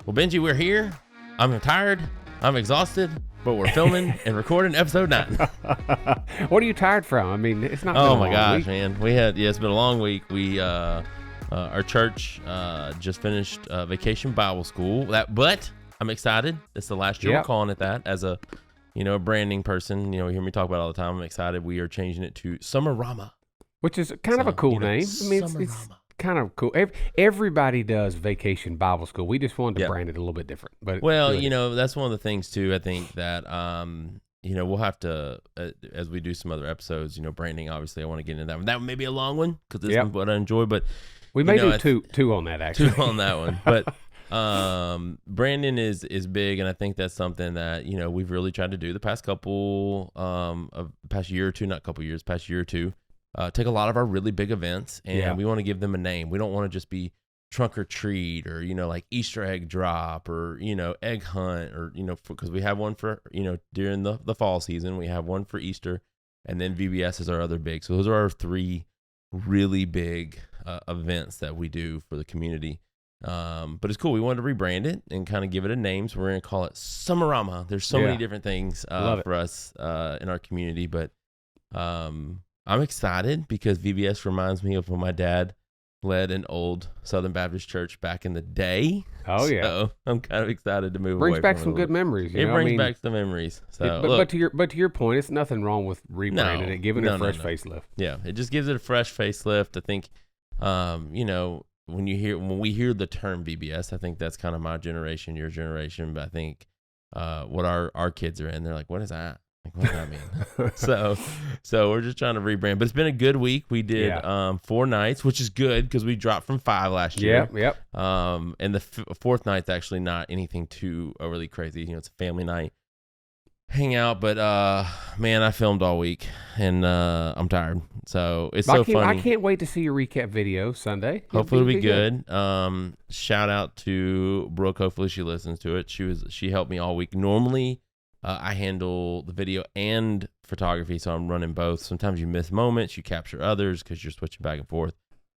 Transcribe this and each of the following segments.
Well, Benji, we're here. I'm tired. I'm exhausted, but we're filming and recording episode 9. What are you tired from? I mean, it's not. Oh my gosh, man. It's been a long week. Our church just finished Vacation Bible School. But I'm excited. It's the last year we're calling it that. As a branding person, you hear me talk about it all the time. I'm excited. We are changing it to Summerama, which is kind of a cool name. I mean, it's kind of cool. Everybody does Vacation Bible School. We just wanted to brand it a little bit different. But that's one of the things too. I think that we'll have to as we do some other episodes. Branding. Obviously, I want to get into that one. That one may be a long one because this is what I enjoy. But we may do two on that actually. Two on that one, but. Branding is big, and I think that's something that we've really tried to do the past past year or two. Take a lot of our really big events, and we want to give them a name. We don't want to just be trunk or treat or like Easter egg drop or egg hunt or because we have one for during the fall season. We have one for Easter, and then VBS is our other big. So those are our 3 really big events that we do for the community. But it's cool. We wanted to rebrand it and kind of give it a name. So we're going to call it Summerama. There's so many different things for us in our community. But I'm excited because VBS reminds me of when my dad led an old Southern Baptist church back in the day. Oh, yeah. So I'm kind of excited to move brings away back from some good memories. It brings back some memories. So, but to your point, it's nothing wrong with rebranding it, giving it a fresh facelift. Yeah, it just gives it a fresh facelift. I think, when we hear the term VBS, I think that's kind of my generation, your generation. But I think what our kids are in, they're like, what is that? Like, what does that mean? So we're just trying to rebrand. But it's been a good week. We did 4 nights, which is good because we dropped from 5 last year. Yep. And the 4th night's actually not anything too overly crazy. It's a family night. Hang out, but man, I filmed all week and I'm tired. So it's so funny. I can't wait to see your recap video Sunday. Hopefully it'll be good. Shout out to Brooke. Hopefully she listens to it. She helped me all week. Normally I handle the video and photography, so I'm running both. Sometimes you miss moments, you capture others because you're switching back and forth.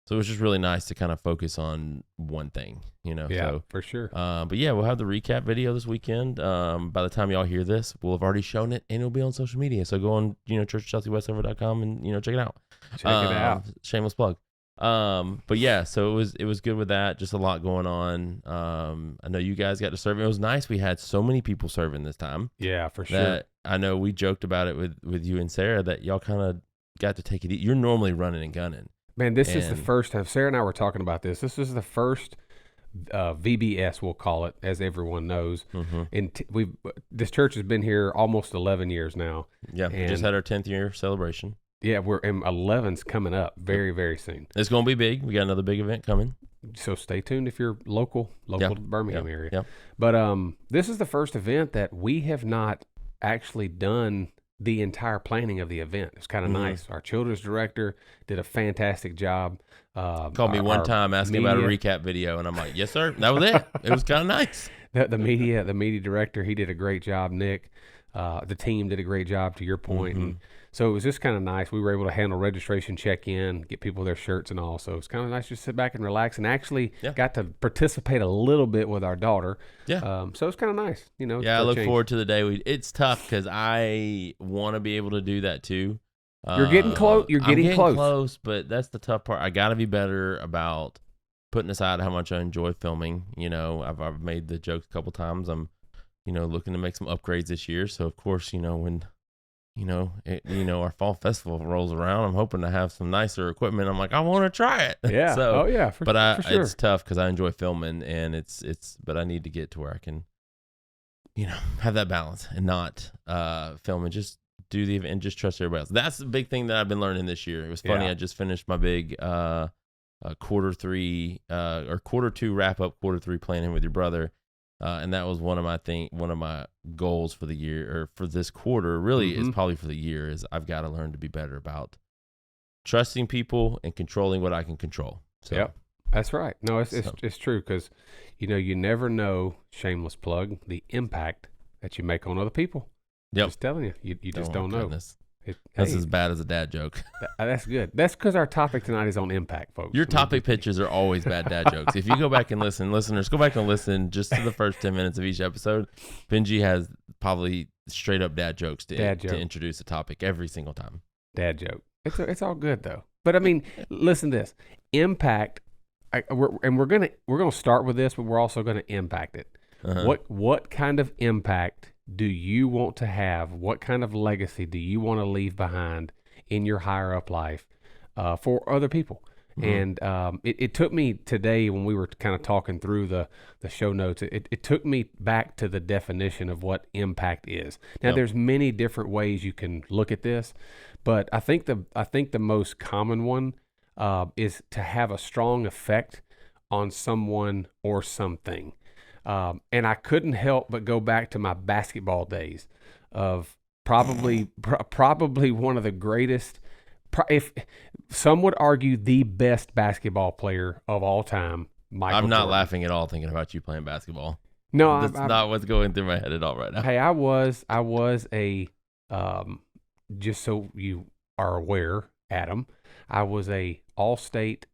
So it was just really nice to kind of focus on one thing, Yeah, so, for sure. But yeah, we'll have the recap video this weekend. By the time y'all hear this, we'll have already shown it and it'll be on social media. So go on, churchchelseawestover.com and check it out. Check it out. Shameless plug. But yeah, so it was good with that. Just a lot going on. I know you guys got to serve. It was nice. We had so many people serving this time. Yeah, for sure. That I know we joked about it with you and Sarah that y'all kind of got to take it. You're normally running and gunning. Man, this is the first time. Sarah and I were talking about this. This is the first VBS, we'll call it, as everyone knows. Mm-hmm. And this church has been here almost 11 years now. Yeah, we just had our 10th year celebration. Yeah, we're 11's coming up very, very soon. It's going to be big. We got another big event coming. So stay tuned if you're local to Birmingham area. Yeah. But this is the first event that we have not actually done the entire planning of the event. It's kind of nice. Our children's director did a fantastic job. Called me one time asking about a recap video, and I'm like, yes, sir. That was it. It was kind of nice. The media director, he did a great job. Nick, the team did a great job, to your point. And so it was just kind of nice. We were able to handle registration, check-in, get people their shirts and all. So it's kind of nice to sit back and relax, and actually got to participate a little bit with our daughter. Yeah. So it's kind of nice, Yeah, I look forward to the day. It's tough because I want to be able to do that too. You're getting close. I'm getting close, but that's the tough part. I got to be better about putting aside how much I enjoy filming. I've made the joke a couple times. I'm, looking to make some upgrades this year. So of course, when our fall festival rolls around, I'm hoping to have some nicer equipment. I'm like, I want to try it. Yeah. So, for sure. It's tough because I enjoy filming, and but I need to get to where I can, have that balance and not film and just do the event and just trust everybody else. That's the big thing that I've been learning this year. It was funny. I just finished my big quarter 2 wrap up, quarter 3 planning with your brother. And that was one of my goals for the year, or for this quarter, really is probably for the year, is I've got to learn to be better about trusting people and controlling what I can control. So, yep, that's right. No, it's true, because, you never know, shameless plug, the impact that you make on other people. Yep. Just telling you, you just don't know. That's as bad as a dad joke. That's good. That's because our topic tonight is on impact, folks. Your topic pitches are always bad dad jokes. If you go back and listen, listeners, go back and listen just to the first 10 minutes of each episode. Benji has probably straight up dad jokes to introduce a topic every single time. Dad joke. It's all good though. But I mean, listen to this. Impact. We're gonna start with this, but we're also gonna impact it. Uh-huh. What kind of impact do you want to have? What kind of legacy do you want to leave behind in your higher up life for other people? Mm-hmm. And it took me today when we were kind of talking through the show notes, it took me back to the definition of what impact is. Now, there's many different ways you can look at this, but I think the most common one is to have a strong effect on someone or something. And I couldn't help but go back to my basketball days of probably one of the greatest, if some would argue the best basketball player of all time, Michael I'm not Jordan. Laughing at all thinking about you playing basketball. No, that's not what's going through my head at all right now. Hey, I was a, just so you are aware, Adam, I was a all-state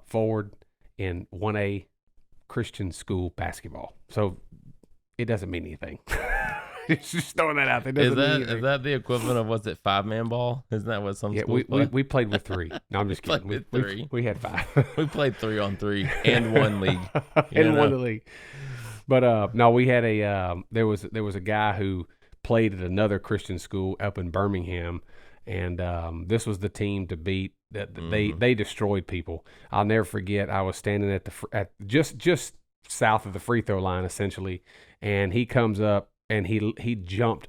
forward in 1A Christian school basketball. So it doesn't mean anything. Just throwing that out there. Is that the equivalent of, what's it, 5-man ball? Isn't that what some schools play? We played with 3. No, I'm just kidding. We had 5. We played 3-on-3 and 1 league. One league. But no, we had there was a guy who played at another Christian school up in Birmingham, and this was the team to beat. They destroyed people. I'll never forget. I was standing at just south of the free throw line, essentially, and he comes up and he jumped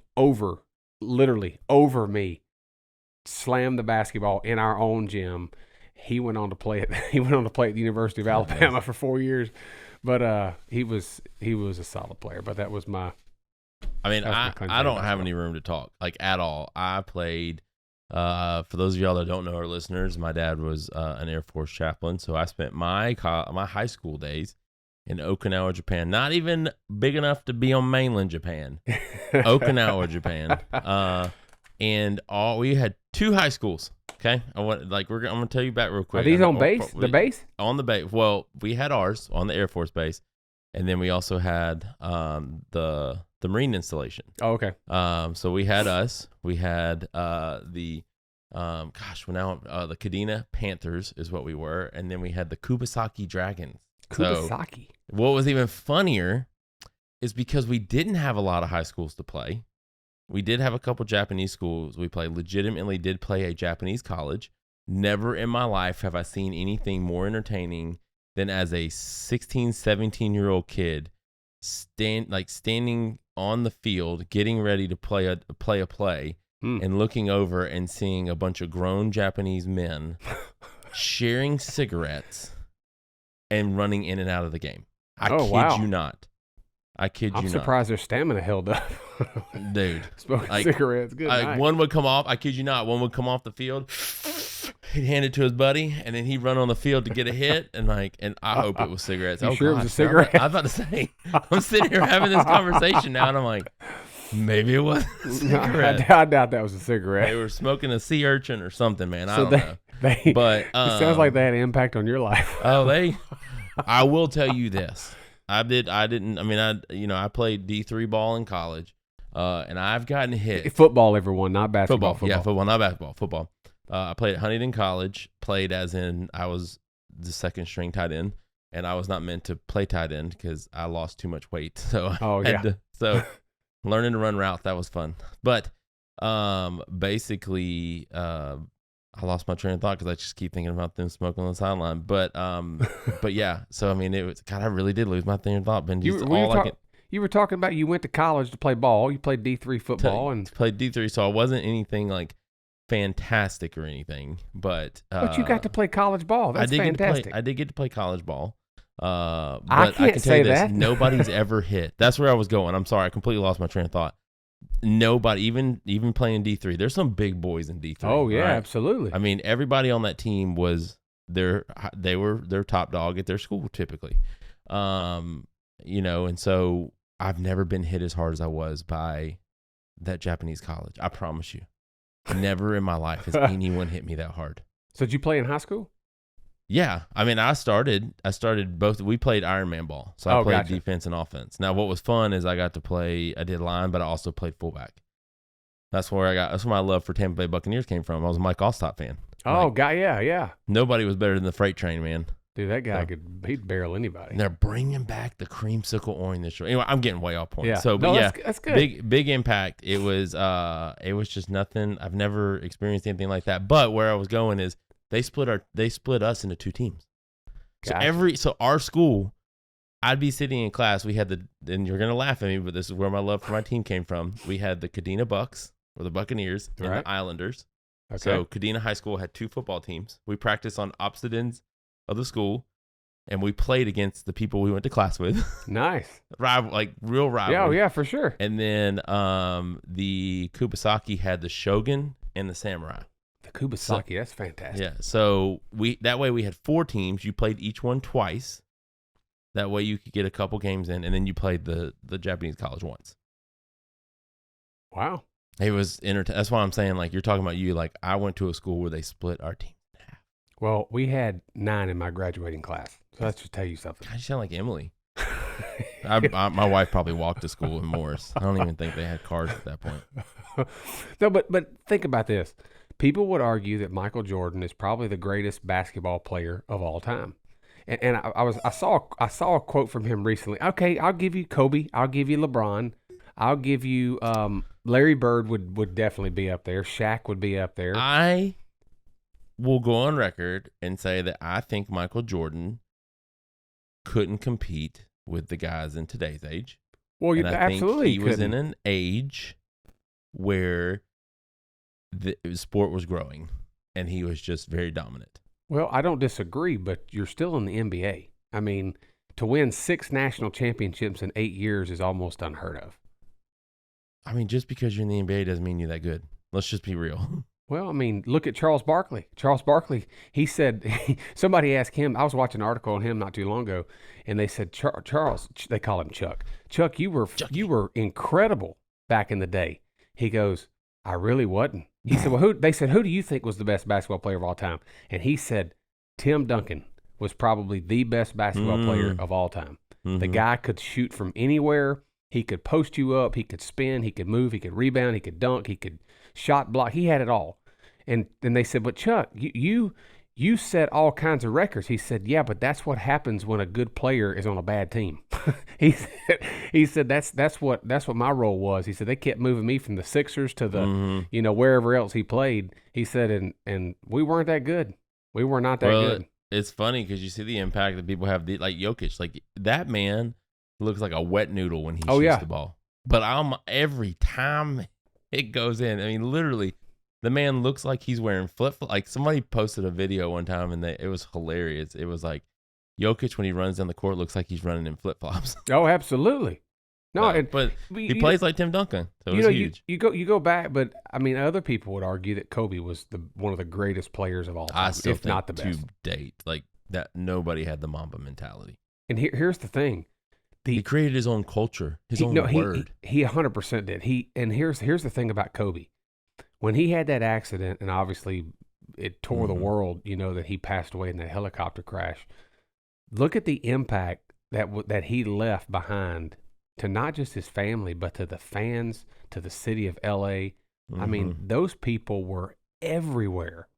literally over me, slammed the basketball in our own gym. He went on to play at the University of Alabama for 4 years, but he was a solid player. But that was my. I mean, I don't have any room to talk like at all. I played. For those of y'all that don't know, our listeners, my dad was an Air Force chaplain, so I spent my high school days in Okinawa, Japan. Not even big enough to be on mainland Japan, Okinawa, Japan. And we had 2 high schools. Okay, I'm gonna tell you back real quick. Are these on base? The base? On the base. Well, we had ours on the Air Force base, and then we also had the Marine installation. Oh, okay. So we had us. We had the the Kadena Panthers is what we were, and then we had the Kubasaki Dragons. Kubasaki. So what was even funnier is because we didn't have a lot of high schools to play. We did have a couple Japanese schools. We legitimately did play a Japanese college. Never in my life have I seen anything more entertaining than as a 16, 17-year-old kid standing on the field, getting ready to play a play, and looking over and seeing a bunch of grown Japanese men sharing cigarettes and running in and out of the game. I kid you not. I'm surprised their stamina held up. Dude. Smoking cigarettes. Good night. One would come off, I kid you not, one would come off the field, he'd hand it to his buddy, and then he'd run on the field to get a hit, and I hope it was cigarettes. You sure it was a cigarette? I was about to say, I'm sitting here having this conversation now, and I'm like, maybe it was a cigarette. I doubt that was a cigarette. They were smoking a sea urchin or something, man. I don't know. But it sounds like they had an impact on your life. I will tell you this. I played D3 ball in college, and I've gotten hit. Football, everyone, not basketball. Football. Yeah, football, not basketball. Football. I played at Huntington College, played as in I was the second string tight end, and I was not meant to play tight end because I lost too much weight. So learning to run routes, that was fun. But basically, I lost my train of thought because I just keep thinking about them smoking on the sideline. But yeah, so I mean, it was God. I really did lose my train of thought. Ben, you were talking about you went to college to play ball. You played D3 football and played D3, so I wasn't anything like fantastic or anything. But you got to play college ball. That's fantastic. I did get to play college ball. But I can tell you this: nobody's ever hit. That's where I was going. I'm sorry, I completely lost my train of thought. Nobody, even playing D3. There's some big boys in D3. Oh yeah, right? Absolutely. I mean, everybody on that team they were their top dog at their school typically. And so I've never been hit as hard as I was by that Japanese college. I promise you. Never in my life has anyone hit me that hard. So did you play in high school? Yeah. I mean, I started both. We played Ironman ball. So I played defense and offense. Now, what was fun is I did line, but I also played fullback. That's where my love for Tampa Bay Buccaneers came from. I was a Mike Allstott fan. Oh, yeah. Nobody was better than the freight train, man. Dude, that guy he'd barrel anybody. And they're bringing back the creamsicle orange this year. Anyway, I'm getting way off point. Yeah. So, but that's good. big impact. It was just nothing. I've never experienced anything like that. But where I was going is they split us into two teams. Gotcha. So our school, I'd be sitting in class. We had and you're gonna laugh at me, but this is where my love for my team came from. We had the Kadena Bucks, or the Buccaneers, and the Islanders. Okay. So Kadena High School had two football teams. We practiced on opposite ends of the school, and we played against the people we went to class with. Nice. Real rivalry. Yeah, for sure. And then the Kubasaki had the Shogun and the Samurai. The Kubasaki, that's fantastic. Yeah. So that way we had four teams. You played each one twice. That way you could get a couple games in, and then you played the Japanese college once. Wow. It was that's why I'm saying, like, you're talking about you. Like, I went to a school where they split our team in half. Well, we had 9 in my graduating class. So that should tell you something. God, you sound like Emily. My wife probably walked to school in Morris. I don't even think they had cars at that point. No, but think about this. People would argue that Michael Jordan is probably the greatest basketball player of all time. And I saw a quote from him recently. Okay, I'll give you Kobe. I'll give you LeBron. I'll give you Larry Bird would definitely be up there. Shaq would be up there. I will go on record and say that I think Michael Jordan couldn't compete with the guys in today's age. Well, you absolutely he was in an age where the sport was growing, and he was just very dominant. Well, I don't disagree, but you're still in the NBA. I mean, to win 6 national championships in 8 years is almost unheard of. I mean, just because you're in the NBA doesn't mean you're that good. Let's just be real. Well, I mean, look at Charles Barkley. Charles Barkley, he said, somebody asked him, I was watching an article on him not too long ago, and they said, Charles, they call him Chuck. Chuck, you were incredible back in the day. He goes, I really wasn't. He said, well, they said, who do you think was the best basketball player of all time? And he said, Tim Duncan was probably the best basketball player of all time. Mm-hmm. The guy could shoot from anywhere. He could post you up. He could spin. He could move. He could rebound. He could dunk. He could shot block. He had it all. And then they said, but Chuck, you set all kinds of records. He said, yeah, but that's what happens when a good player is on a bad team. he said that's what my role was. He said they kept moving me from the Sixers to the wherever else he played. He said and we weren't that good. We were not that good. It's funny because you see the impact that people have. Like Jokic, like that man looks like a wet noodle when he shoots the ball. But every time it goes in, I mean, literally. The man looks like he's wearing flip-flops. Like somebody posted a video one time and it was hilarious. It was like Jokic when he runs down the court looks like he's running in flip-flops. Oh, absolutely. No, but he plays like Tim Duncan, so it's huge. You go back, but I mean, other people would argue that Kobe was one of the greatest players of all time, if not the best. To date, like that, nobody had the Mamba mentality. And here's the thing: he created his own culture, his own word. He 100% did. Here's the thing about Kobe. When he had that accident, and obviously it tore the world, that he passed away in that helicopter crash. Look at the impact that he left behind to not just his family, but to the fans, to the city of L.A. I mean, those people were everywhere,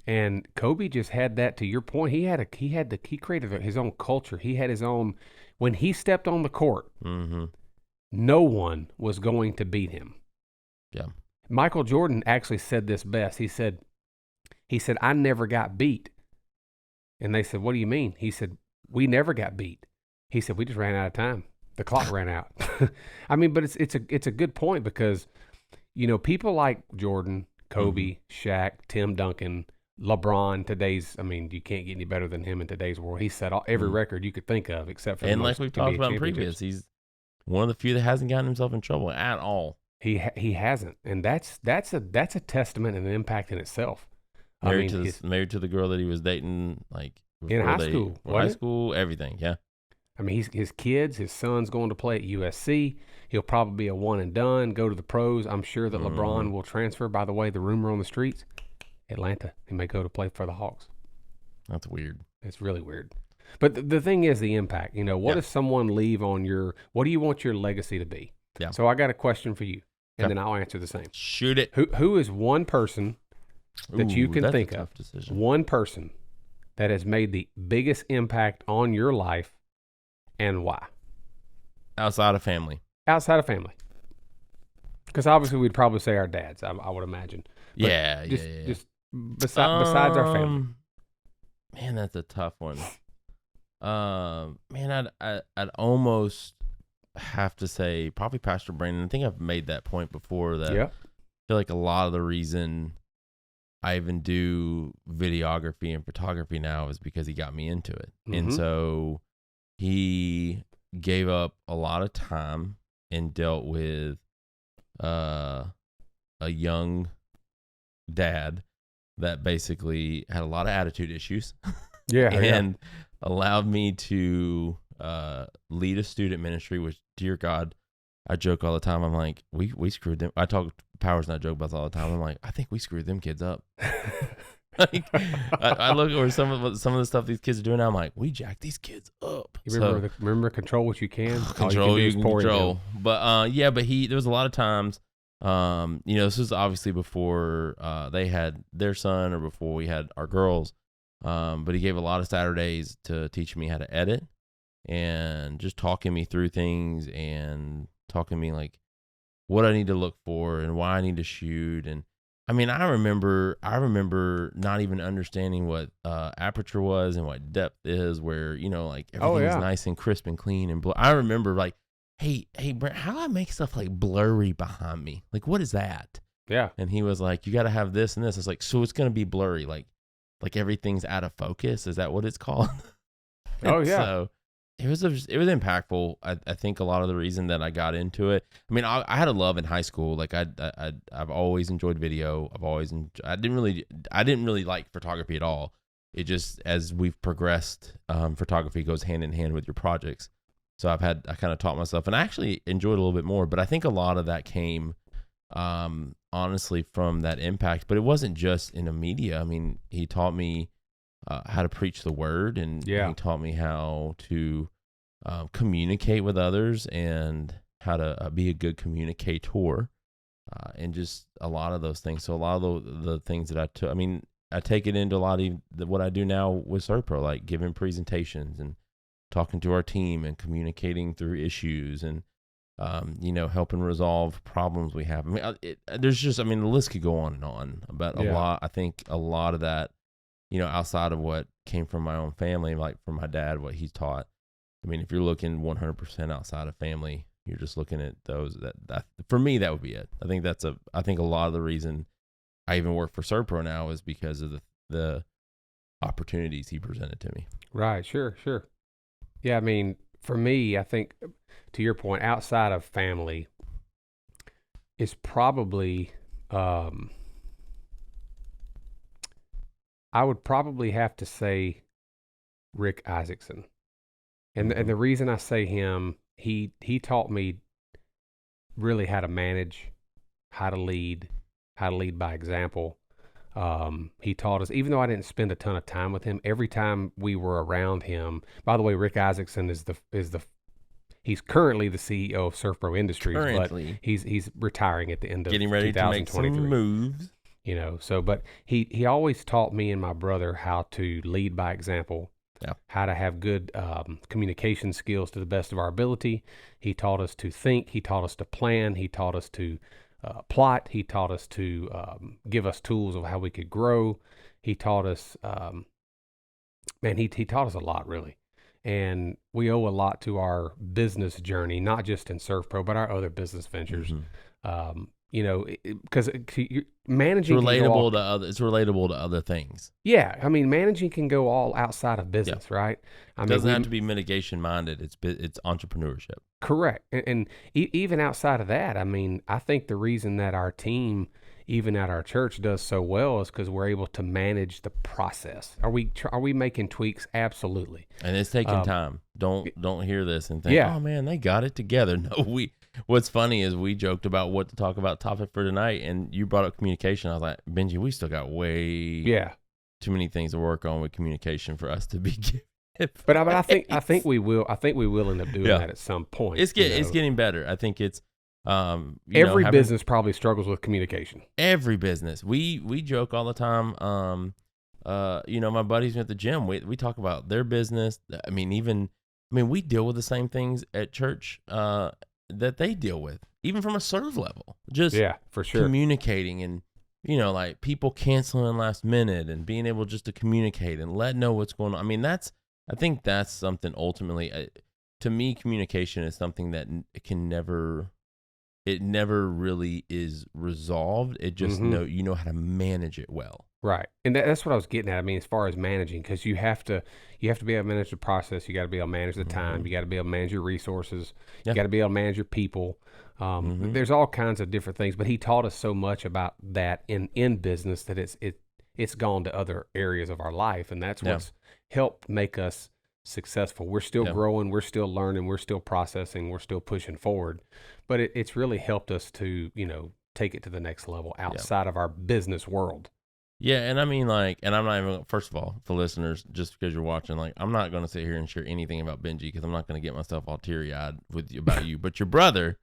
and Kobe just had that. To your point, he created his own culture. He had his own. When he stepped on the court, no one was going to beat him. Yeah. Michael Jordan actually said this best. He said, I never got beat. And they said, what do you mean? He said, we never got beat. He said, we just ran out of time. The clock ran out. I mean, but it's a good point because, people like Jordan, Kobe, Shaq, Tim Duncan, LeBron, you can't get any better than him in today's world. He set every record you could think of except for like we've talked about in previous, he's one of the few that hasn't gotten himself in trouble at all. He hasn't, and that's a testament and an impact in itself. Married to the girl that he was dating, like in high school, everything. Yeah. I mean, his son's going to play at USC. He'll probably be a one and done, go to the pros. I'm sure that LeBron will transfer. By the way, the rumor on the streets, Atlanta, he may go to play for the Hawks. That's weird. It's really weird. But the thing is the impact. What if someone leave on what do you want your legacy to be? Yeah. So I got a question for you, and then I'll answer the same. Shoot it. Who is one person that you can think of? Decision. One person that has made the biggest impact on your life, and why? Outside of family. Outside of family. Because obviously we'd probably say our dads, I would imagine. But just besides our family. Man, that's a tough one. Man, I'd almost have to say probably Pastor Brandon. I think I've made that point before that I feel like a lot of the reason I even do videography and photography now is because he got me into it. And so he gave up a lot of time and dealt with a young dad that basically had a lot of attitude issues. And allowed me to lead a student ministry, which, dear God, I joke all the time. I'm like, we screwed them. I talk Powers and I joke about this all the time. I'm like, I think we screwed them kids up. Like, I look over some of the stuff these kids are doing now. I'm like, we jacked these kids up. You remember control what you can. Control you can control. But there was a lot of times. This was obviously before they had their son or before we had our girls. But he gave a lot of Saturdays to teach me how to edit and just talking me through things and talking me like what I need to look for and why I need to shoot. And I mean, I remember not even understanding what aperture was and what depth is, where, like everything's nice and crisp and clean and I remember like, hey, Brent, how do I make stuff like blurry behind me? Like, what is that? Yeah. And he was like, you got to have this and this. It's like, so it's going to be blurry. Like everything's out of focus. Is that what it's called? Oh yeah. So it was impactful. I think a lot of the reason that I got into it. I mean, I had a love in high school. Like I've always enjoyed video. I didn't really like photography at all. It just, as we've progressed, photography goes hand in hand with your projects. So I kind of taught myself, and I actually enjoyed it a little bit more. But I think a lot of that came, honestly, from that impact. But it wasn't just in the media. I mean, he taught me how to preach the word, and he taught me how to communicate with others and how to be a good communicator, and just a lot of those things. So a lot of the things that I took, I mean, I take it into a lot of what I do now with Serpro, like giving presentations and talking to our team and communicating through issues and, helping resolve problems we have. I mean, the list could go on and on about a lot. I think a lot of that, outside of what came from my own family, like from my dad, what he's taught. I mean, if you're looking 100% outside of family, you're just looking at those that for me, that would be it. I think I think a lot of the reason I even work for Serpro now is because of the opportunities he presented to me. Right. Sure. Yeah, I mean, for me, I think, to your point, outside of family is probably, I would probably have to say Rick Isaacson. And the reason I say him, he taught me really how to manage, how to lead by example. He taught us, even though I didn't spend a ton of time with him, every time we were around him. By the way, Rick Isaacson he's currently the CEO of Serpro Industries, but he's retiring at the end of 2023. Getting ready to make some moves. But he always taught me and my brother how to lead by example, how to have good communication skills to the best of our ability. He taught us to think. He taught us to plan. He taught us to plot. He taught us to give us tools of how we could grow. He taught us, he taught us a lot, really. And we owe a lot to our business journey, not just in Serpro, but our other business ventures. Mm-hmm. Because managing it's relatable to other things. Yeah, I mean, managing can go all outside of business, right? It doesn't have to be mitigation minded. It's entrepreneurship. Correct, and even outside of that, I mean, I think the reason that our team even at our church does so well is because we're able to manage the process. Are we making tweaks? Absolutely. And it's taking time. Don't hear this and think, oh man, they got it together. No, what's funny is we joked about what to talk about topic for tonight, and you brought up communication. I was like, Benji, we still got too many things to work on with communication for us to be But I think we will end up doing that at some point. It's getting better. I think it's every business probably struggles with communication. Every business. We joke all the time. My buddies at the gym, we talk about their business. We deal with the same things at church that they deal with, even from a serve level. Just for sure. Communicating and like people canceling last minute and being able just to communicate and know what's going on. I think that's something ultimately, to me, communication is something that it never really is resolved. It just you know how to manage it well. Right. And that's what I was getting at. As far as managing, because you have to be able to manage the process. You got to be able to manage the time. You got to be able to manage your resources. You got to be able to manage your people. There's all kinds of different things, but he taught us so much about that in business that it's gone to other areas of our life. And that's what's helped make us successful. We're still growing. We're still learning. We're still processing. We're still pushing forward, but it's really helped us to, take it to the next level outside of our business world. Yeah, and and I'm not even, first of all, for listeners, just because you're watching, I'm not going to sit here and share anything about Benji because I'm not going to get myself all teary-eyed with you about you. But your brother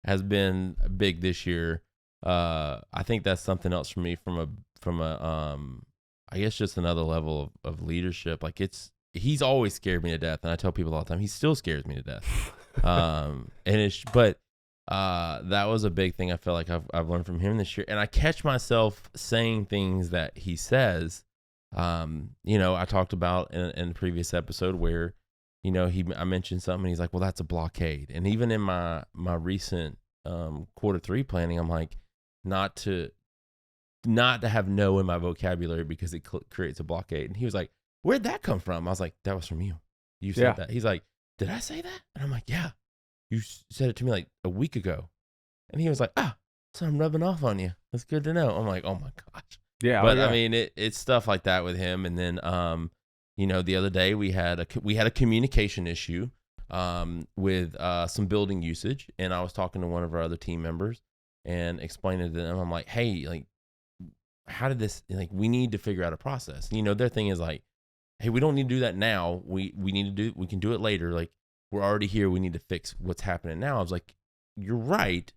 has been big this year. I think that's something else for me from a I guess just another level of leadership. He's always scared me to death, and I tell people all the time, he still scares me to death. That was a big thing I feel like I've learned from him this year. And I catch myself saying things that he says. I talked about in a previous episode where, I mentioned something and he's like, well, that's a blockade. And even in my recent Q3 planning, I'm like, not to have no in my vocabulary because it creates a blockade. And he was like, where'd that come from? I was like, that was from you. You said that. He's like, did I say that? And I'm like, yeah. You said it to me like a week ago. And he was like, so I'm rubbing off on you. That's good to know. I'm like, oh my gosh. Yeah. But it's stuff like that with him. And then, the other day we had a communication issue with some building usage. And I was talking to one of our other team members and explaining to them, I'm like, hey, how did this, we need to figure out a process. Their thing is like, hey, we don't need to do that now. We can do it later. We're already here. We need to fix what's happening now. I was like, you're right.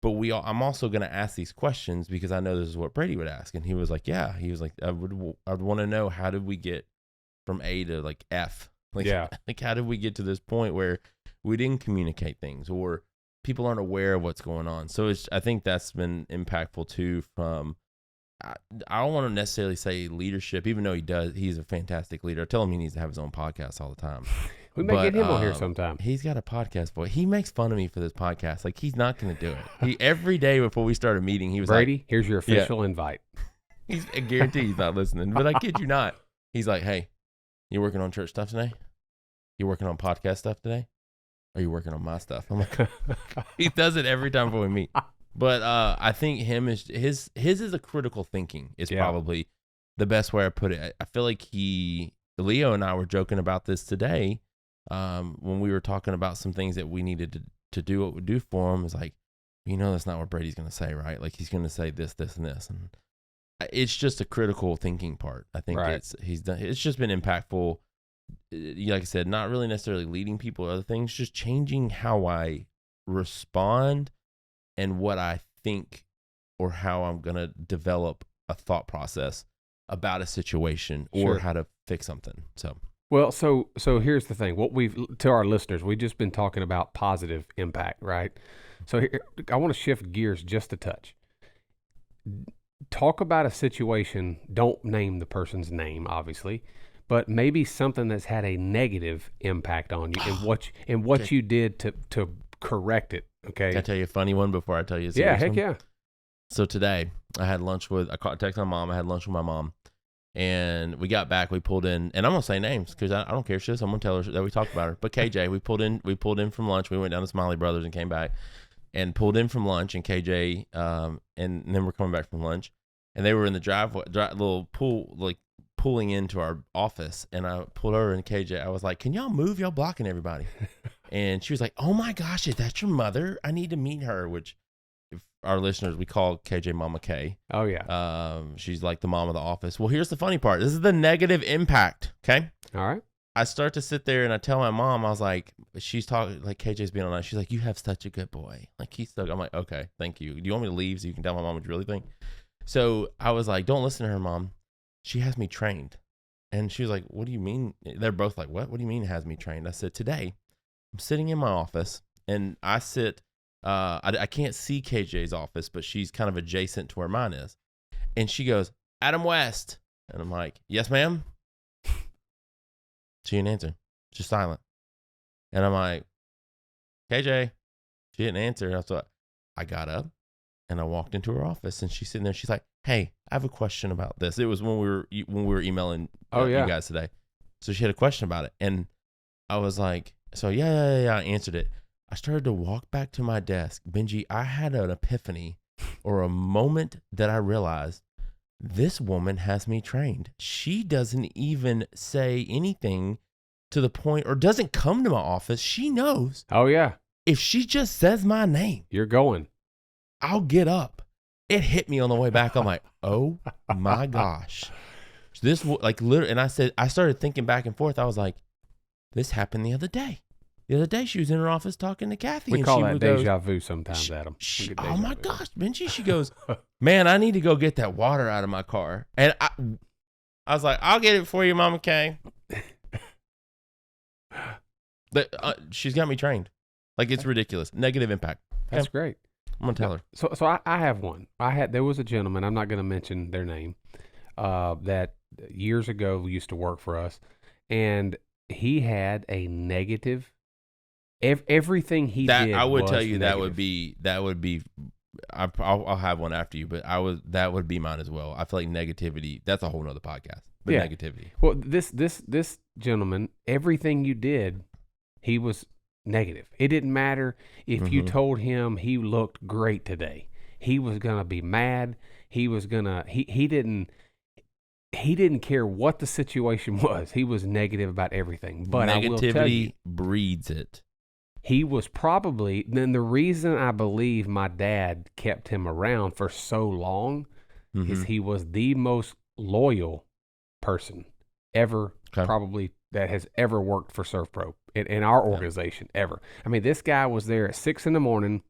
But I'm also going to ask these questions because I know this is what Brady would ask. And he was like, yeah, he was like, I'd want to know, how did we get from A to F? How did we get to this point where we didn't communicate things or people aren't aware of what's going on? So I think that's been impactful too I don't want to necessarily say leadership, even though he's a fantastic leader. I tell him he needs to have his own podcast all the time. We may get him on here sometime. He's got a podcast, boy. He makes fun of me for this podcast. He's not going to do it. Every day before we start a meeting, he was Brady, here's your official invite. I guarantee he's not listening, but I kid you not. He's like, hey, you working on church stuff today? You working on podcast stuff today? Are you working on my stuff? I'm like, he does it every time before we meet. But I think his is a critical thinking is probably the best way I put it. I feel like Leo and I were joking about this today when we were talking about some things that we needed to do what we do for him. It's like, that's not what Brady's going to say, right? He's going to say this, this, and this. And it's just a critical thinking part. I think it's just been impactful. Like I said, not really necessarily leading people or other things, just changing how I respond and what I think or how I'm going to develop a thought process about a situation or how to fix something. So here's the thing. To our listeners, we've just been talking about positive impact, right? So here, I want to shift gears just a touch. Talk about a situation. Don't name the person's name, obviously, but maybe something that's had a negative impact on you and what you did to correct it. Okay. Can I tell you a funny one before I tell you a serious one? Yeah, heck yeah. So today I had lunch I texted my mom. I had lunch with my mom and we got back, we pulled in, and I'm going to say names because I don't care. I'm going to tell her that we talked about her. But KJ, we pulled in from lunch. We went down to Smiley Brothers and came back. and pulled in from lunch, and KJ, and then we're coming back from lunch, and they were in the driveway, little pool, like pulling into our office, and I pulled over, and KJ, I was like, "Can y'all move? Y'all blocking everybody." And she was like, "Oh my gosh, is that your mother? I need to meet her." Which, if our listeners, we call KJ Mama K. Oh yeah. She's like the mom of the office. Well, here's the funny part. This is the negative impact. Okay. All right. I start to sit there and I tell my mom, I was like, she's talking, like KJ's being honest. She's like, "You have such a good boy. Like he's so," I'm like, "Okay, thank you. Do you want me to leave so you can tell my mom what you really think?" So I was like, "Don't listen to her, Mom. She has me trained." And she was like, "What do you mean?" They're both like, "What? What do you mean has me trained?" I said, "Today I'm sitting in my office and I sit, I can't see KJ's office, but she's kind of adjacent to where mine is." And she goes, "Adam West." And I'm like, "Yes, ma'am." She didn't answer. Just silent. And I'm like, "KJ." She didn't answer. So I got up and I walked into her office, and she's sitting there. She's like, "Hey, I have a question about this." It was when we were emailing you guys today. So she had a question about it. And I was like, "So yeah, I answered it." I started to walk back to my desk. Benji, I had an epiphany or a moment that I realized this woman has me trained. She doesn't even say anything to the point, or doesn't come to my office. She knows. Oh yeah. If she just says my name, You're going. I'll get up. It hit me on the way back. I'm like, "Oh my gosh." This, like, literally, and I started thinking back and forth. I was like, this happened the other day. The other day she was in her office talking to Kathy. We and call she that deja vu sometimes, Adam. Oh my gosh, Benji. She goes, "Man, I need to go get that water out of my car." And I was like, "I'll get it for you, Mama K." She's got me trained. Like, it's ridiculous. Negative impact. That's great. I'm gonna tell her. So I have one. There was a gentleman, I'm not going to mention their name, that years ago used to work for us, and he had a negative. Everything he did. I would tell you negative. that would be. I'll have one after you, but that would be mine as well. I feel like negativity. That's a whole nother podcast. But yeah. Negativity. Well, this gentleman, everything you did, he was negative. It didn't matter if you told him he looked great today. He was gonna be mad. He was gonna. He didn't care what the situation was. He was negative about everything. But negativity I will tell you, breeds it. He was probably, then the reason I believe my dad kept him around for so long is he was the most loyal person ever, probably, that has ever worked for SurfPro in our organization ever. I mean, this guy was there at 6 a.m.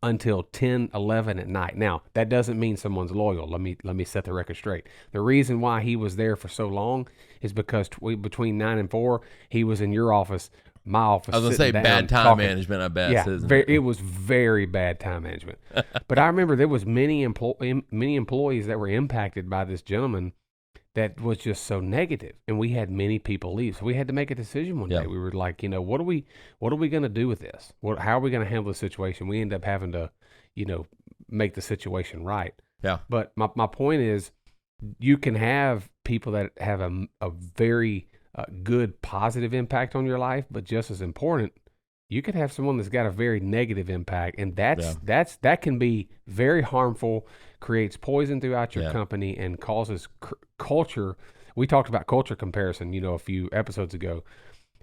until 10, 11 at night. Now, that doesn't mean someone's loyal. Let me set the record straight. The reason why he was there for so long is because between 9 and 4, he was in your office, my office. I was going to say bad time management, I bet. Yeah, it was very bad time management. But I remember there was many employees that were impacted by this gentleman that was just so negative, and we had many people leave. So we had to make a decision one day. We were like, what are we going to do with this? How are we going to handle the situation? We ended up having to, make the situation right. Yeah. But my point is, you can have people that have a very good positive impact on your life, but just as important, you could have someone that's got a very negative impact, and that can be very harmful, creates poison throughout your company, and causes culture. We talked about culture comparison, a few episodes ago,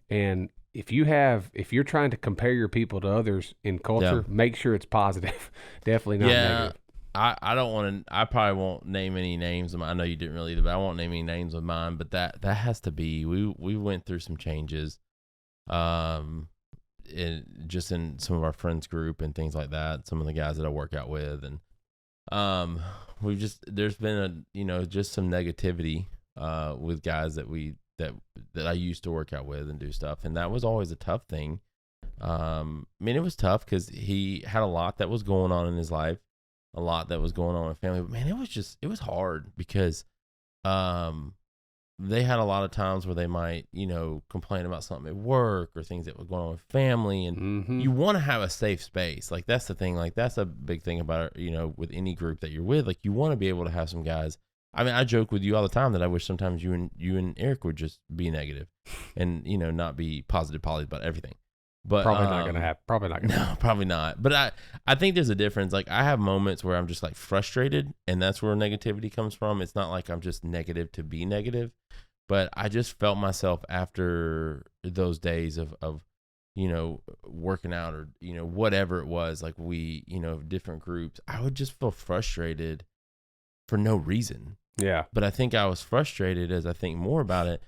and if you're trying to compare your people to others in culture, make sure it's positive. Definitely not negative. I don't want to. I probably won't name any names. I know you didn't really either, but I won't name any names of mine. But that has to be. We went through some changes, in some of our friends group and things like that. Some of the guys that I work out with, and there's been just some negativity with guys that I used to work out with and do stuff, and that was always a tough thing. It was tough because he had a lot that was going on in his life. A lot that was going on in family, but man, it was hard because, they had a lot of times where they might, complain about something at work or things that were going on with family, and you want to have a safe space. Like, that's the thing. Like, that's a big thing about it, with any group that you're with. Like, you want to be able to have some guys. I mean, I joke with you all the time that I wish sometimes you and Eric would just be negative and, not be positive Polly about everything. But Probably not going to happen. Probably not going to happen. No, probably not. But I think there's a difference. Like I have moments where I'm just like frustrated, and that's where negativity comes from. It's not like I'm just negative to be negative, but I just felt myself after those days of working out or, whatever it was, like we, different groups, I would just feel frustrated for no reason. Yeah. But I think I was frustrated as I think more about it.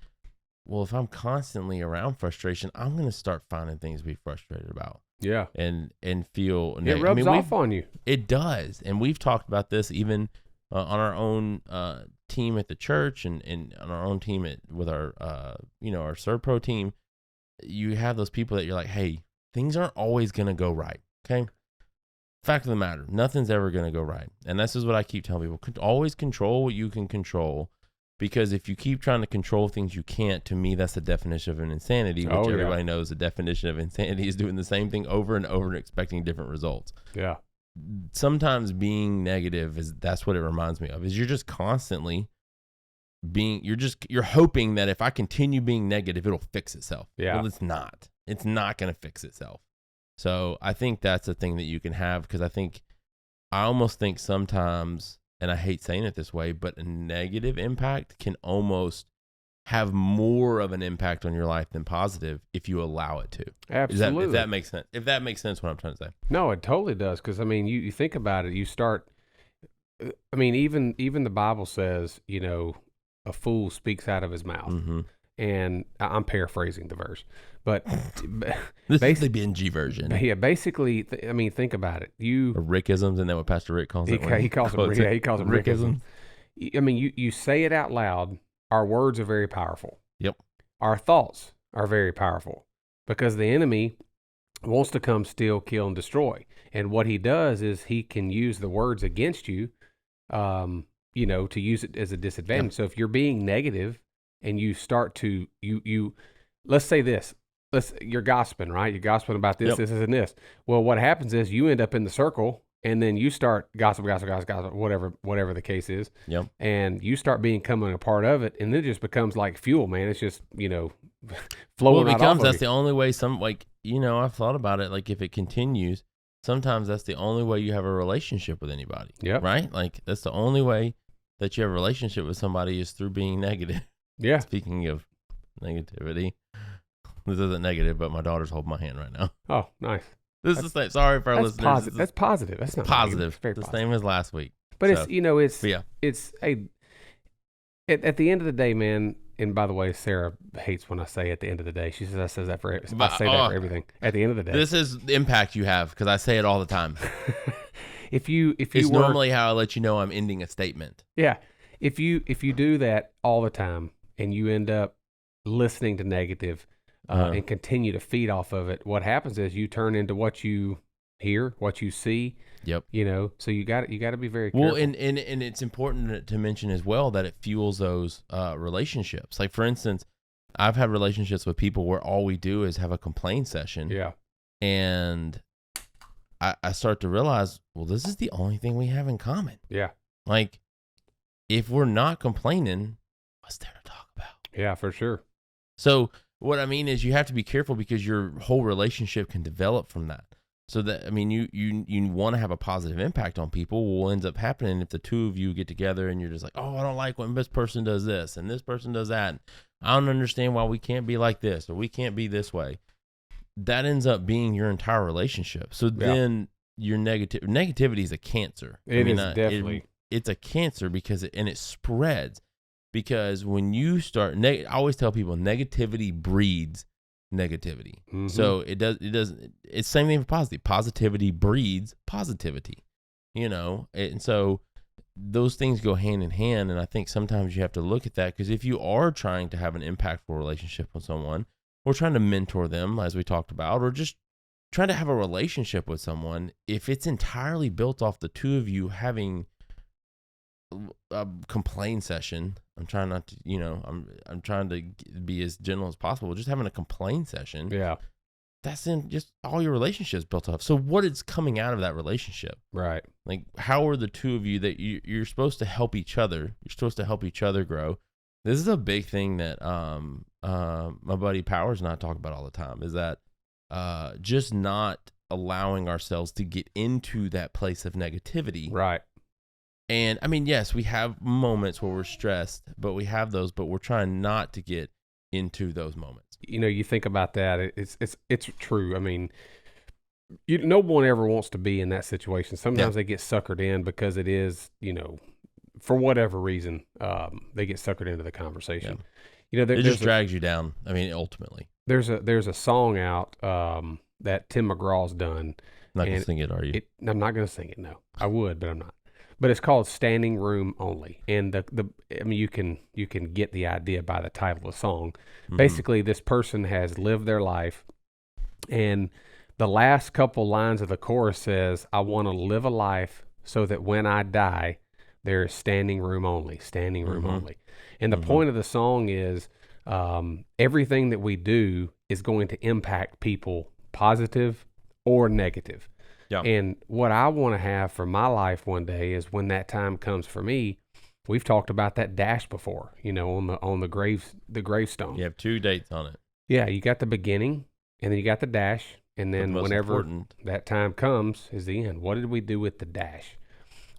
Well, if I'm constantly around frustration, I'm going to start finding things to be frustrated about. Yeah. And feel it rubs off on you. It does. And we've talked about this even on our own team at the church and on our own team with our, our Serve Pro team. You have those people that you're like, hey, things aren't always going to go right. Okay. Fact of the matter, nothing's ever going to go right. And this is what I keep telling people. Always control what you can control. Because if you keep trying to control things you can't, to me, that's the definition of an insanity, which everybody knows the definition of insanity is doing the same thing over and over and expecting different results. Yeah. Sometimes being negative that's what it reminds me of, is you're just constantly you're hoping that if I continue being negative, it'll fix itself. Yeah. Well, it's not going to fix itself. So I think that's a thing that you can have, because I almost think sometimes, and I hate saying it this way, but a negative impact can almost have more of an impact on your life than positive if you allow it to. Absolutely. If that makes sense. If that makes sense, what I'm trying to say. No, it totally does. Because you think about it, you start. Even the Bible says, a fool speaks out of his mouth. Mm-hmm. And I'm paraphrasing the verse, but this is the BNG version. Yeah, basically, think about it. Or Rickisms, and then what Pastor Rick calls it. He calls them Rickisms. You say it out loud. Our words are very powerful. Yep. Our thoughts are very powerful, because the enemy wants to come steal, kill, and destroy. And what he does is he can use the words against you, to use it as a disadvantage. Yep. So if you're being negative, and you start to, let's say this, you're gossiping, right? You're gossiping about this, this, and this. Well, what happens is you end up in the circle, and then you start gossip, whatever the case is. Yep. And you start becoming a part of it, and it just becomes like fuel, man. It's just, flowing right off of that's you. the only way I've thought about it. Like if it continues, sometimes that's the only way you have a relationship with anybody. Yeah. Right? Like that's the only way that you have a relationship with somebody is through being negative. Yeah. Speaking of negativity, this isn't negative, but my daughter's holding my hand right now. Oh, nice. This is the same. Sorry for our listeners. That's positive. That's not positive. It's very the positive. same as last week. But at the end of the day, man. And by the way, Sarah hates when I say at the end of the day. She says I say that for everything. At the end of the day, this is the impact you have, because I say it all the time. It's normally how I let you know I'm ending a statement. Yeah. If you do that all the time, and you end up listening to negative and continue to feed off of it, what happens is you turn into what you hear, what you see. Yep. So you got to be very careful. Well, and it's important to mention as well that it fuels those relationships. Like for instance, I've had relationships with people where all we do is have a complaint session. Yeah. And I start to realize, well, this is the only thing we have in common. Yeah. Like if we're not complaining, what's there to talk about? Yeah, for sure. So what I mean is you have to be careful, because your whole relationship can develop from that. So that, you want to have a positive impact on people. What ends up happening if the two of you get together and you're just like, oh, I don't like when this person does this and this person does that. I don't understand why we can't be like this or we can't be this way. That ends up being your entire relationship. So then your negativity is a cancer. Definitely. It's a cancer because it spreads. Because when you start, I always tell people negativity breeds negativity. Mm-hmm. So it's the same thing for positivity. Positivity breeds positivity, and so those things go hand in hand. And I think sometimes you have to look at that, because if you are trying to have an impactful relationship with someone, or trying to mentor them, as we talked about, or just trying to have a relationship with someone, if it's entirely built off the two of you having a complaint session, I'm trying not to, I'm trying to be as gentle as possible. Just having a complaint session. Yeah. That's in just all your relationships built off. So what is coming out of that relationship? Right. Like, how are the two of you that you're supposed to help each other? You're supposed to help each other grow. This is a big thing that my buddy Powers and I talk about all the time, is that just not allowing ourselves to get into that place of negativity. Right. And I mean, yes, we have moments where we're stressed, but we have those, but we're trying not to get into those moments. You know, you think about that. It's true. I mean, no one ever wants to be in that situation. Sometimes they get suckered in because it is, you know, for whatever reason, they get suckered into the conversation. Yeah. You know, it just drags you down. I mean, ultimately, there's a song out that Tim McGraw's done. Not gonna sing it, are you? I'm not gonna sing it. No, I would, but I'm not. But it's called "Standing Room Only," and I mean, you can get the idea by the title of the song. Mm-hmm. Basically, this person has lived their life, and the last couple lines of the chorus says, "I want to live a life so that when I die, there is standing room only, standing room only." And the point of the song is, everything that we do is going to impact people, positive or negative. Yeah. And what I want to have for my life one day is when that time comes for me. We've talked about that dash before, you know, on the gravestone. You have 2 dates on it. Yeah, you got the beginning, and then you got the dash, and then whenever that time comes is the end. What did we do with the dash?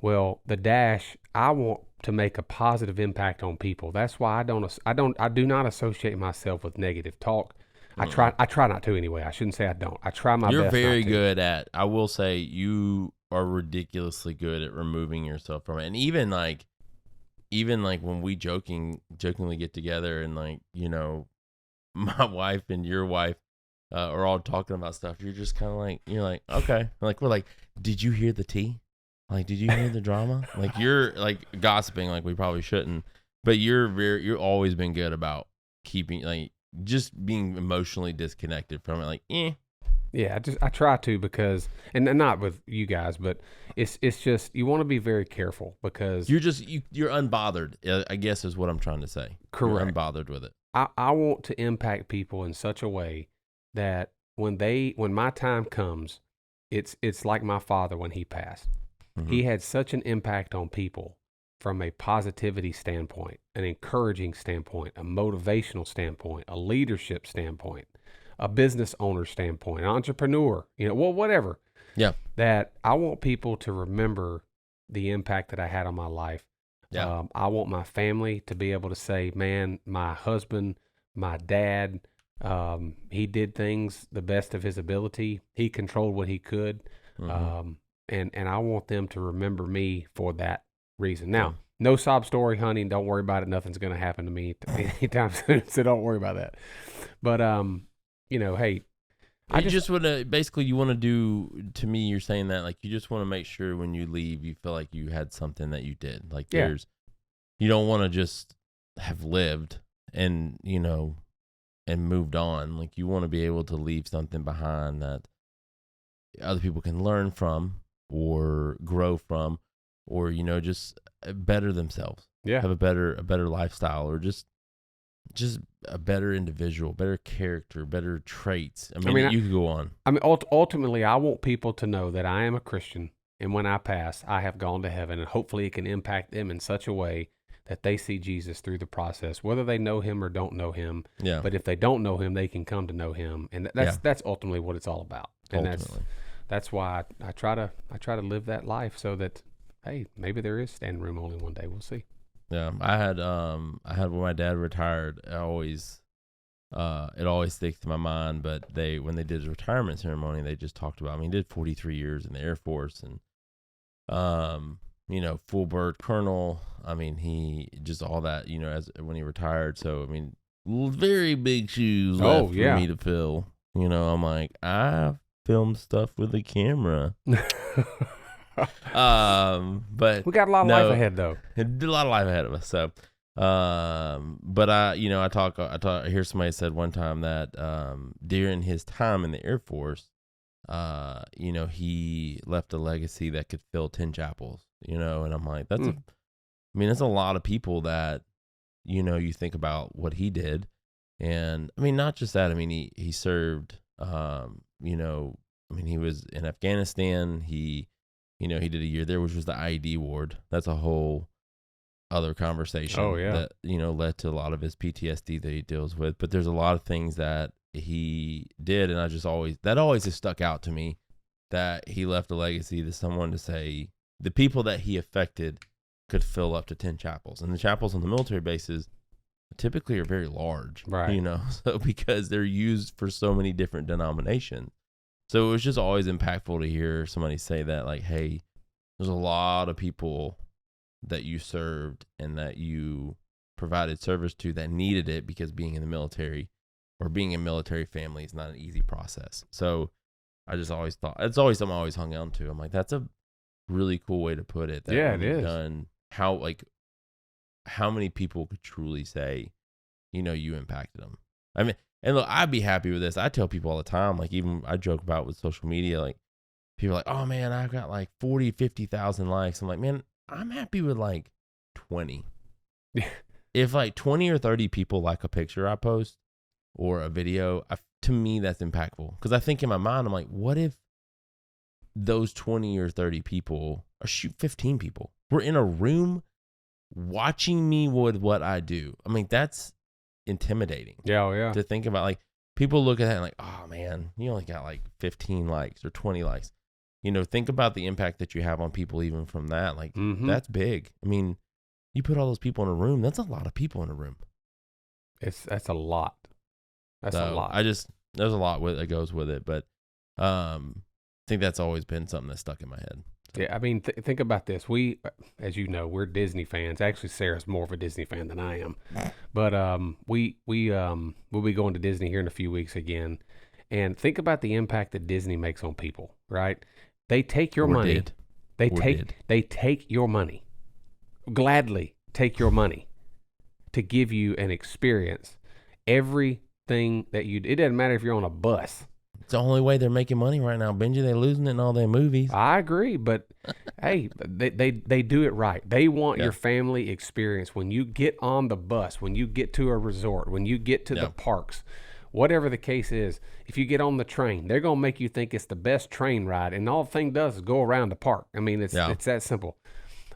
Well, the dash, I want to make a positive impact on people. That's why I do not associate myself with negative talk. I try not to anyway. I shouldn't say I don't. I try my best. You're very good at, I will say you are ridiculously good at removing yourself from it. And even like when we jokingly get together and like, you know, my wife and your wife are all talking about stuff, you're just kind of like, you're like, okay. Like, we're like, did you hear the tea? Like, did you hear the drama? Like, you're like gossiping like we probably shouldn't, but you're always been good about keeping, like, just being emotionally disconnected from it. Like, Yeah, I try to, because, and not with you guys, but it's just, you want to be very careful because you're unbothered, I guess is what I'm trying to say. Correct. You're unbothered with it. I want to impact people in such a way that when my time comes, it's like my father when he passed. Mm-hmm. He had such an impact on people from a positivity standpoint, an encouraging standpoint, a motivational standpoint, a leadership standpoint, a business owner standpoint, an entrepreneur, you know, well, whatever. Yeah. That I want people to remember the impact that I had on my life. Yeah. I want my family to be able to say, man, my husband, my dad, he did things the best of his ability. He controlled what he could. Mm-hmm. And I want them to remember me for that reason. Now, no sob story, honey. Don't worry about it. Nothing's going to happen to me anytime soon. So don't worry about that. But, you know, hey, I just want to, basically you want to do, to me, you're saying that, like, you just want to make sure when you leave, you feel like you had something that you did. Like you don't want to just have lived and, you know, and moved on. Like, you want to be able to leave something behind that other people can learn from or grow from, or, you know, just better themselves. Yeah. Have a better lifestyle, or just a better individual, better character, better traits. I mean, you could go on. I mean, ultimately, I want people to know that I am a Christian, and when I pass, I have gone to heaven, and hopefully it can impact them in such a way that they see Jesus through the process, whether they know him or don't know him. Yeah. But if they don't know him, they can come to know him, and that's ultimately what it's all about. And that's why I try to live that life so that, hey, maybe there is standing room only one day. We'll see. Yeah, I had when my dad retired, it always sticks to my mind. But when they did his retirement ceremony, they just talked about, I mean, he did 43 years in the Air Force, and you know, full bird colonel. I mean, he just all that, you know, when he retired. So I mean, very big shoes left for me to fill. You know, I'm like, I film stuff with a camera. But we got a lot of life ahead, though. A lot of life ahead of us. So, but I hear somebody said one time that, during his time in the Air Force, you know, he left a legacy that could fill 10 chapels, you know, and I'm like, that's a lot of people that, you know, you think about what he did. And I mean, not just that, I mean, he served, you know, I mean, he was in Afghanistan. He did a year there, which was the IED ward. That's a whole other conversation. Oh, yeah. That, you know, led to a lot of his PTSD that he deals with. But there's a lot of things that he did, and that always has stuck out to me, that he left a legacy to someone to say the people that he affected could fill up to 10 chapels, and the chapels on the military bases typically are very large, right? So because they're used for so many different denominations. So it was just always impactful to hear somebody say that, like, hey, there's a lot of people that you served and that you provided service to that needed it, because being in the military or being in military family is not an easy process. So I just always thought, it's always something I always hung on to. I'm like, that's a really cool way to put it. That it is. Done, how many people could truly say, you impacted them? I mean, and look, I'd be happy with this. I tell people all the time, like, even I joke about with social media, like, people are like, oh man, I've got like 40, 50,000 likes. I'm like, man, I'm happy with like 20. If like 20 or 30 people like a picture I post or a video, to me, that's impactful. Because I think in my mind, I'm like, what if those 20 or 30 people, or 15 people, were in a room watching me with what I do? I mean, that's intimidating. Yeah. To think about, like, people look at that and like, oh man, you only got like 15 likes or 20 likes. Think about the impact that you have on people even from that. Like, that's big. I mean, you put all those people in a room, that's a lot of people in a room. That's a lot. That's a lot. There's a lot that goes with it, but I think that's always been something that's stuck in my head. So. Yeah, I mean, think about this. We, as you know, we're Disney fans. Actually, Sarah's more of a Disney fan than I am. But we'll be going to Disney here in a few weeks again. And think about the impact that Disney makes on people, right? They take your money. They take your money. Gladly take your money to give you an experience. Everything that it doesn't matter if you're on a bus. It's the only way they're making money right now, Benji. They're losing it in all their movies. I agree, but hey, they do it right. They want your family experience. When you get on the bus, when you get to a resort, when you get to the parks, whatever the case is, if you get on the train, they're going to make you think it's the best train ride, and all the thing does is go around the park. I mean, it's that simple.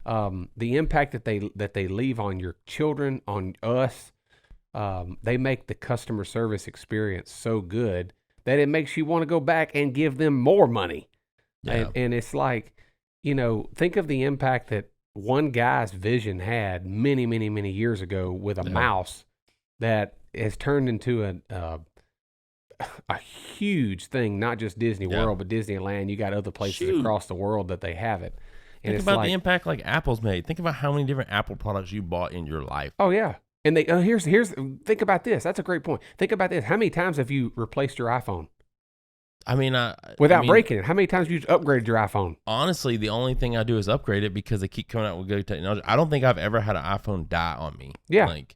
The impact that they leave on your children, on us, they make the customer service experience so good that it makes you want to go back and give them more money. Yeah. And it's like, think of the impact that one guy's vision had many, many, many years ago with a mouse that has turned into a huge thing, not just Disney World, but Disneyland. You got other places across the world that they have it. And think about the impact like Apple's made. Think about how many different Apple products you bought in your life. Oh, yeah. And they here's think about this. That's a great point. Think about this. How many times have you replaced your iPhone? I mean, without breaking it. How many times have you upgraded your iPhone? Honestly, the only thing I do is upgrade it because they keep coming out with good technology. I don't think I've ever had an iPhone die on me. Yeah. Like,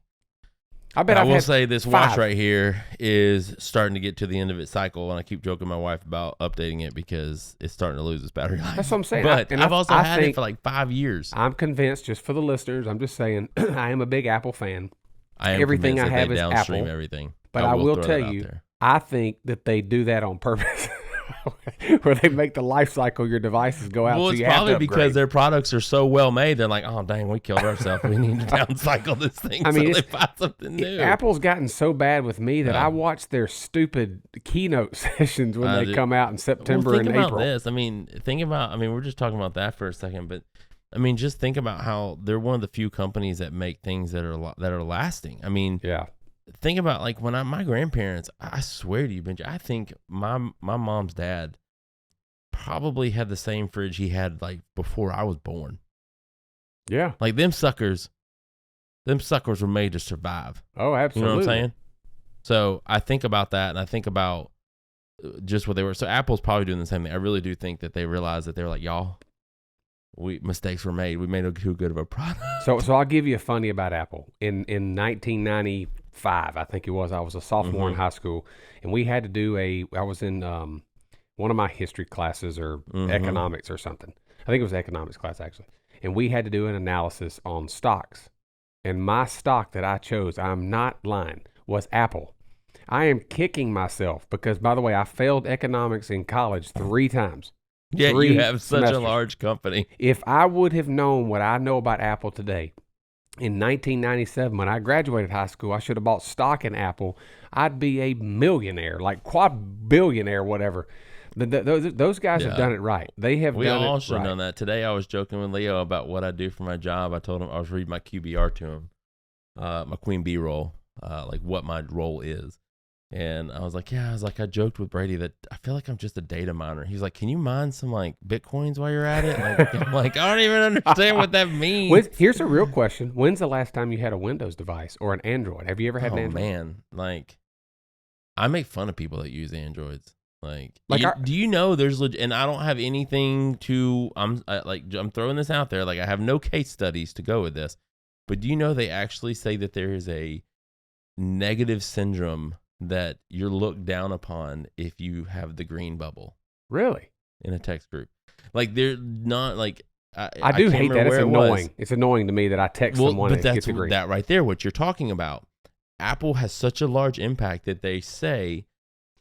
I will say this watch right here is starting to get to the end of its cycle, and I keep joking my wife about updating it because it's starting to lose its battery life. That's what I'm saying. But I've also had it for like 5 years. I'm convinced, just for the listeners, I'm just saying, I am a big Apple fan. I am everything I have is downstream Apple. Everything. But I will tell you, I think that they do that on purpose. Where they make the life cycle your devices go out. Well, it's probably because their products are so well made. They're like, oh dang, we killed ourselves. We need to downcycle this thing. I mean, so they find something new. Apple's gotten so bad with me that I watch their stupid keynote sessions when they come out in September and April. Think about this. I mean, we're just talking about that for a second, but I mean, just think about how they're one of the few companies that make things that are lasting. I mean, think about like when my grandparents, I swear to you, Benji, I think my mom's dad probably had the same fridge he had like before I was born. Yeah. Like them suckers were made to survive. Oh, absolutely. You know what I'm saying? So I think about that, and I think about just what they were. So Apple's probably doing the same thing. I really do think that they realized that they were like, y'all, mistakes were made. We made too good of a product. So I'll give you a funny about Apple. In 1995, I think it was, I was a sophomore in high school, and we had to do I was in one of my history classes or economics or something. I think it was economics class, actually. And we had to do an analysis on stocks. And my stock that I chose, I'm not lying, was Apple. I am kicking myself because, by the way, I failed economics in college 3 times. Yeah, you have such a large company. If I would have known what I know about Apple today, in 1997, when I graduated high school, I should have bought stock in Apple. I'd be a millionaire, like quad-billionaire, whatever. Those guys have done it right. They have We done it all should have right. done that. Today I was joking with Leo about what I do for my job. I told him I was reading my QBR to him, my Queen Bee role, like what my role is. And I was like, I joked with Brady that I feel like I'm just a data miner. He's like, can you mine some like Bitcoins while you're at it? Like, I'm like, I don't even understand what that means. Here's a real question. When's the last time you had a Windows device or an Android? Have you ever had an Android? Oh, man. Like, I make fun of people that use Androids. Like do you know there's and I don't have anything to, I'm throwing this out there. Like, I have no case studies to go with this, but do you know they actually say that there is a negative syndrome that you're looked down upon if you have the green bubble? Really? In a text group. Like, they're not like, I do hate that. It's annoying. It's annoying to me that I text someone and it gets a green. That right there, what you're talking about. Apple has such a large impact that they say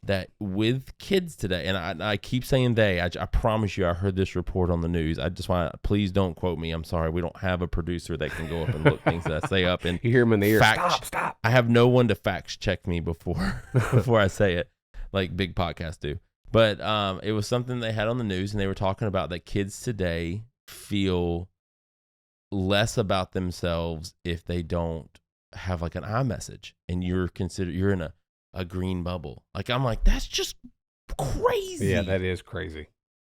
that with kids today, and I keep saying I promise you I heard this report on the news. I just want to, please don't quote me. I'm sorry. We don't have a producer that can go up and look things that I say up. And you hear him in the ear, stop. I have no one to fact check me before I say it, like big podcasts do. But it was something they had on the news, and they were talking about that kids today feel less about themselves if they don't have like an iMessage, and you're in a green bubble. Like, I'm like, that's just crazy. Yeah, that is crazy.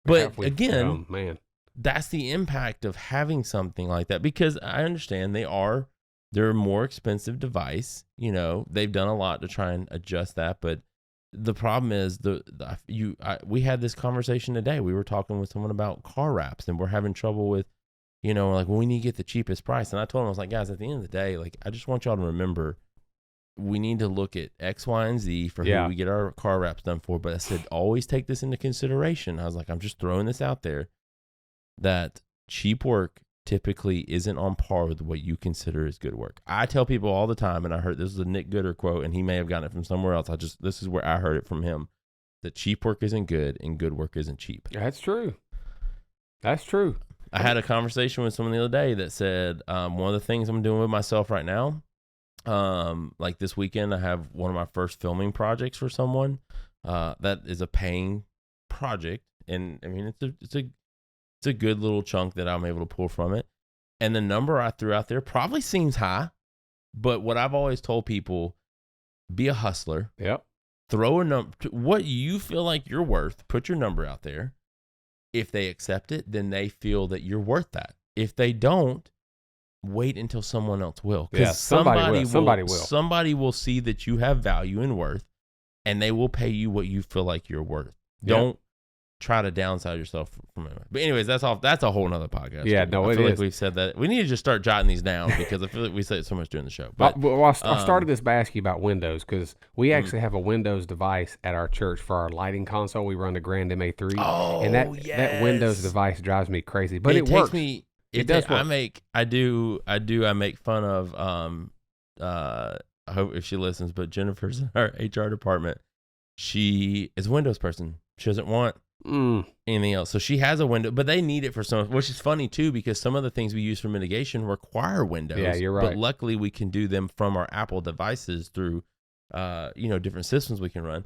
But again, man, that's the impact of having something like that, because I understand they're a more expensive device. You know, they've done a lot to try and adjust that, but the problem is we had this conversation today. We were talking with someone about car wraps, and we're having trouble with, you know, like, well, we need to get the cheapest price. And I told him, I was like, guys, at the end of the day, like, I just want y'all to remember, we need to look at X, Y, and Z for who we get our car wraps done for. But I said, always take this into consideration. I was like, I'm just throwing this out there, that cheap work typically isn't on par with what you consider as good work. I tell people all the time, and I heard, this is a Nick Gooder quote, and he may have gotten it from somewhere else. This is where I heard it from him, that cheap work isn't good and good work isn't cheap. That's true. That's true. I had a conversation with someone the other day that said, one of the things I'm doing with myself right now, like this weekend, I have one of my first filming projects for someone, that is a paying project. And I mean, it's a good little chunk that I'm able to pull from it. And the number I threw out there probably seems high, but what I've always told people, be a hustler. Yep. Throw a number, what you feel like you're worth, put your number out there. If they accept it, then they feel that you're worth that. If they don't, wait until someone else will. Because somebody will see that you have value and worth, and they will pay you what you feel like you're worth. Don't try to downside yourself from it. But anyways, that's a whole nother podcast. Yeah, no, I feel like we've said that. We need to just start jotting these down, because I feel like we say it so much during the show. But I started this by asking you about Windows, because we actually have a Windows device at our church for our lighting console. We run the Grand MA3, and that Windows device drives me crazy. But it works. It does work. I make fun of I hope if she listens, but Jennifer's in our HR department. She is a Windows person. She doesn't want anything else. So she has a window, but they need it for some, which is funny too, because some of the things we use for mitigation require Windows. Yeah, you're right. But luckily we can do them from our Apple devices through, different systems we can run.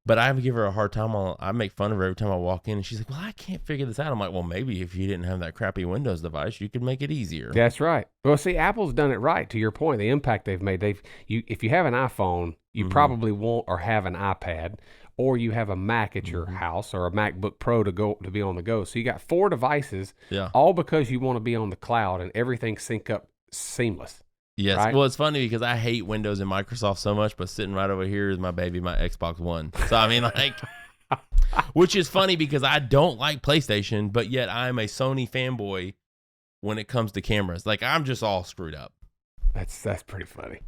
But I give her a hard time. I make fun of her every time I walk in, and she's like, well, I can't figure this out. I'm like, well, maybe if you didn't have that crappy Windows device, you could make it easier. That's right. Well, see, Apple's done it right. To your point, the impact they've made. If you have an iPhone, you probably won't, or have an iPad, or you have a Mac at your house, or a MacBook Pro to be on the go. So you got 4 devices, all because you want to be on the cloud and everything sync up seamless. Yes. Right? Well, it's funny because I hate Windows and Microsoft so much, but sitting right over here is my baby, my Xbox One. So, I mean, like, which is funny because I don't like PlayStation, but yet I'm a Sony fanboy when it comes to cameras. Like, I'm just all screwed up. That's pretty funny.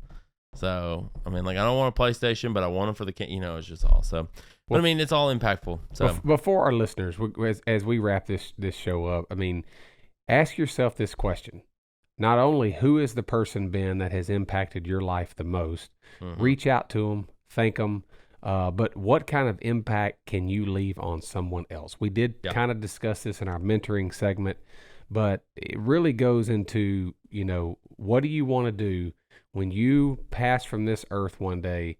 So, I mean, like, I don't want a PlayStation, but I want them for the, it's just all. So, but I mean, it's all impactful. So, before our listeners, as we wrap this show up, I mean, ask yourself this question. Not only who is the person, Ben, that has impacted your life the most, reach out to them, thank them, but what kind of impact can you leave on someone else? We did kind of discuss this in our mentoring segment, But it really goes into, what do you want to do when you pass from this earth one day?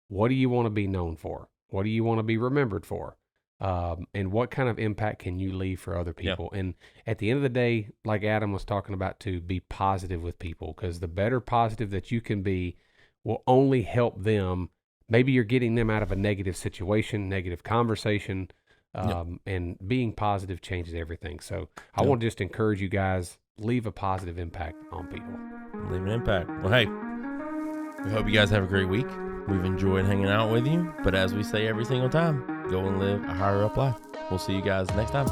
What do you want to be known for? What do you want to be remembered for? And what kind of impact can you leave for other people? Yeah. And at the end of the day, like Adam was talking about, to be positive with people, because the better positive that you can be will only help them. Maybe you're getting them out of a negative situation, negative conversation, and being positive changes everything. So I want to just encourage you guys, leave a positive impact on people. Leave an impact. Well, hey, we hope you guys have a great week. We've enjoyed hanging out with you. But as we say every single time, go and live a higher up life. We'll see you guys next time.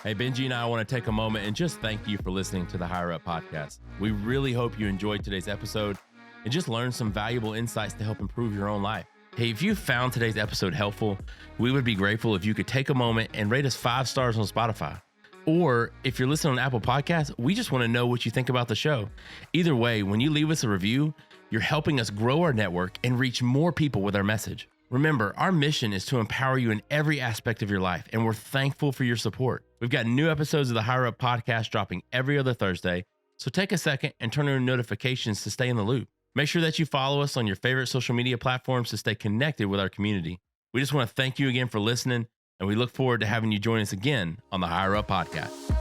Hey, Benji and I want to take a moment and just thank you for listening to the Higher Up Podcast. We really hope you enjoyed today's episode and just learned some valuable insights to help improve your own life. Hey, if you found today's episode helpful, we would be grateful if you could take a moment and rate us 5 stars on Spotify. Or if you're listening on Apple Podcasts, we just want to know what you think about the show. Either way, when you leave us a review, you're helping us grow our network and reach more people with our message. Remember, our mission is to empower you in every aspect of your life, and we're thankful for your support. We've got new episodes of the Higher Up Podcast dropping every other Thursday, so take a second and turn on notifications to stay in the loop. Make sure that you follow us on your favorite social media platforms to stay connected with our community. We just want to thank you again for listening, and we look forward to having you join us again on the Higher Up Podcast.